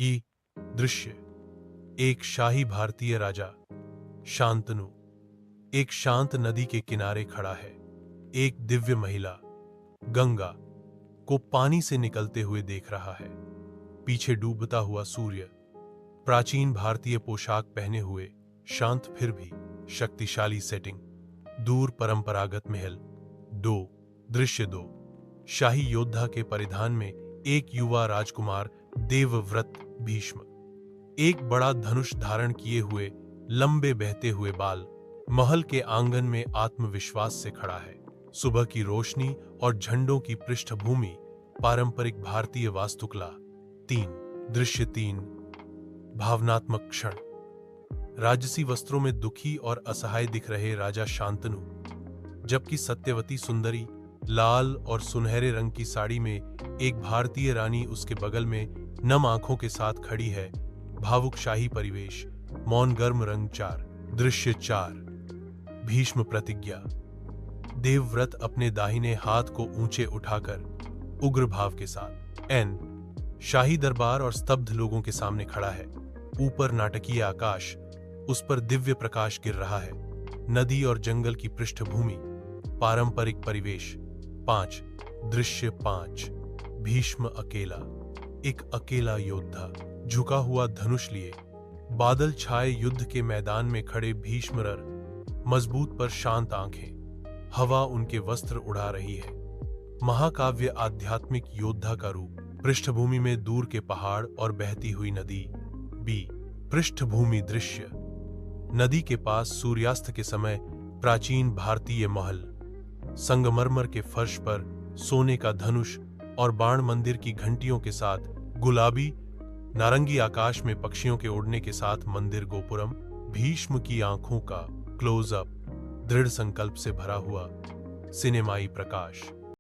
ये दृश्य एक शाही भारतीय राजा शांतनु एक शांत नदी के किनारे खड़ा है। एक दिव्य महिला गंगा को पानी से निकलते हुए देख रहा है। पीछे डूबता हुआ सूर्य, प्राचीन भारतीय पोशाक पहने हुए, शांत फिर भी शक्तिशाली सेटिंग। दूर परंपरागत महल। दृश्य 2 शाही योद्धा के परिधान में एक युवा राजकुमार देवव्रत भीष्म, एक बड़ा धनुष धारण किए हुए, लंबे बहते हुए बाल, महल के आंगन में आत्मविश्वास से खड़ा है। सुबह की रोशनी और झंडों की पृष्ठभूमि, पारंपरिक भारतीय वास्तुकला। दृश्य 3 भावनात्मक क्षण। राजसी वस्त्रों में दुखी और असहाय दिख रहे राजा शांतनु, जबकि सत्यवती सुंदरी लाल और सुनहरे रंग की साड़ी में एक भारतीय रानी उसके बगल में नम आंखों के साथ खड़ी है। भावुक शाही परिवेश, मौन गर्म रंग। दृश्य 4 भीष्म प्रतिज्ञा। देवव्रत अपने दाहिने हाथ को ऊंचे उठाकर उग्र भाव के साथ शाही दरबार और स्तब्ध लोगों के सामने खड़ा है। ऊपर नाटकीय आकाश, उस पर दिव्य प्रकाश गिर रहा है। नदी और जंगल की पृष्ठभूमि, पारंपरिक परिवेश। दृश्य 5 भीष्म अकेला। एक अकेला योद्धा झुका हुआ धनुष लिए, बादल छाए युद्ध के मैदान में खड़े भीष्मर, मजबूत पर शांत आंखें। हवा उनके वस्त्र उड़ा रही है। महाकाव्य आध्यात्मिक योद्धा का रूप। पृष्ठभूमि में दूर के पहाड़ और बहती हुई नदी। पृष्ठभूमि दृश्य। नदी के पास सूर्यास्त के समय प्राचीन भारतीय महल, संगमरमर के फर्श पर सोने का धनुष और बाण मंदिर की घंटियों के साथ गुलाबी नारंगी आकाश में पक्षियों के उड़ने के साथ मंदिर गोपुरम। भीष्म की आंखों का क्लोजअप, दृढ़ संकल्प से भरा हुआ सिनेमाई प्रकाश।